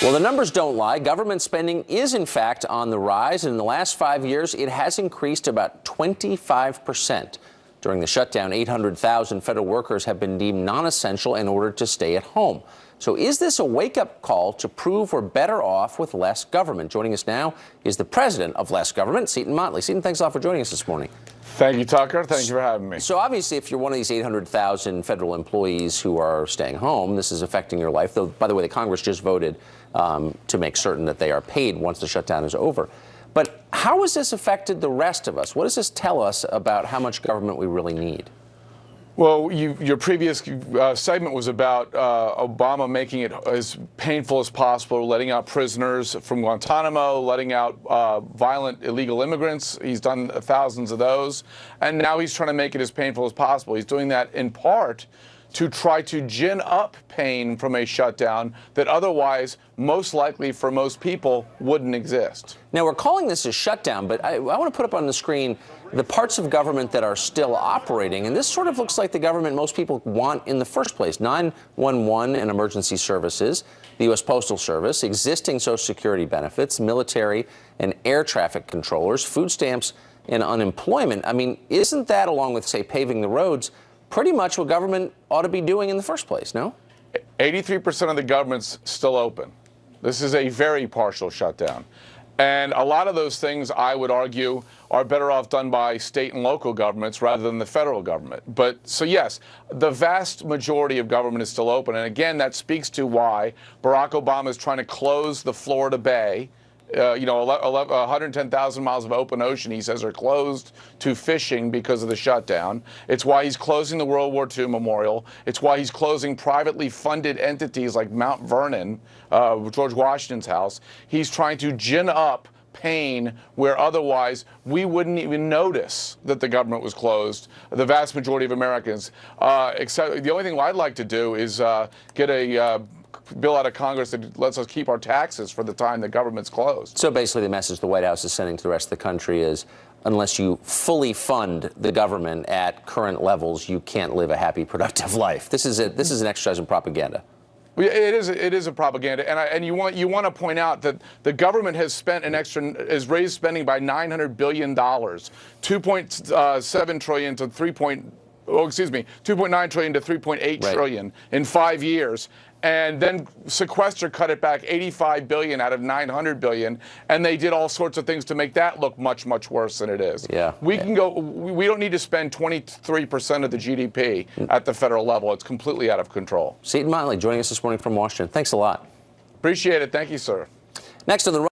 Well, the numbers don't lie. Government spending is, in fact, on the rise. And in the last 5 years, it has increased about 25%. During the shutdown, 800,000 federal workers have been deemed non-essential in order to stay at home. So is this a wake-up call to prove we're better off with less government? Joining us now is the president of Less Government, Seton Motley. Seton, thanks a lot for joining us this morning. Thank you, Tucker. Thank you for having me. So obviously, if you're one of these 800,000 federal employees who are staying home, this is affecting your life. Though, by the way, the Congress just voted to make certain that they are paid once the shutdown is over. But how has this affected the rest of us? What does this tell us about how much government we really need? Well, your previous segment was about Obama making it as painful as possible, letting out prisoners from Guantanamo, letting out violent illegal immigrants. He's done thousands of those. And now he's trying to make it as painful as possible. He's doing that in part to try to gin up pain from a shutdown that otherwise, most likely for most people, wouldn't exist. Now, we're calling this a shutdown, but I want to put up on the screen the parts of government that are still operating. And this sort of looks like the government most people want in the first place. 911 and emergency services, the U.S. Postal Service, existing Social Security benefits, military and air traffic controllers, food stamps and unemployment. I mean, isn't that, along with, say, paving the roads, pretty much what government ought to be doing in the first place, no? 83% of the government's still open. This is a very partial shutdown. And a lot of those things, I would argue, are better off done by state and local governments rather than the federal government. But so, yes, the vast majority of government is still open. And again, that speaks to why Barack Obama is trying to close the Florida Bay. 110,000 miles of open ocean, he says, are closed to fishing because of the shutdown. It's why he's closing the World War II Memorial. It's why he's closing privately funded entities like Mount Vernon, George Washington's house. He's trying to gin up pain where otherwise we wouldn't even notice that the government was closed, the vast majority of Americans. Except the only thing I'd like to do is get a bill out of Congress that lets us keep our taxes for the time the government's closed. So basically the message the White House is sending to the rest of the country is, unless you fully fund the government at current levels, you can't live a happy, productive life. This is an exercise in propaganda. It is a propaganda, and you want to point out that the government has raised spending by $900 billion, 2.7 trillion to 2.9 trillion to 3.8 trillion in 5 years. And then sequester cut it back 85 billion out of 900 billion, and they did all sorts of things to make that look much, much worse than it is. Yeah. We don't need to spend 23% of the GDP at the federal level. It's completely out of control. Seton Motley joining us this morning from Washington. Thanks a lot. Appreciate it. Thank you, sir. Next on the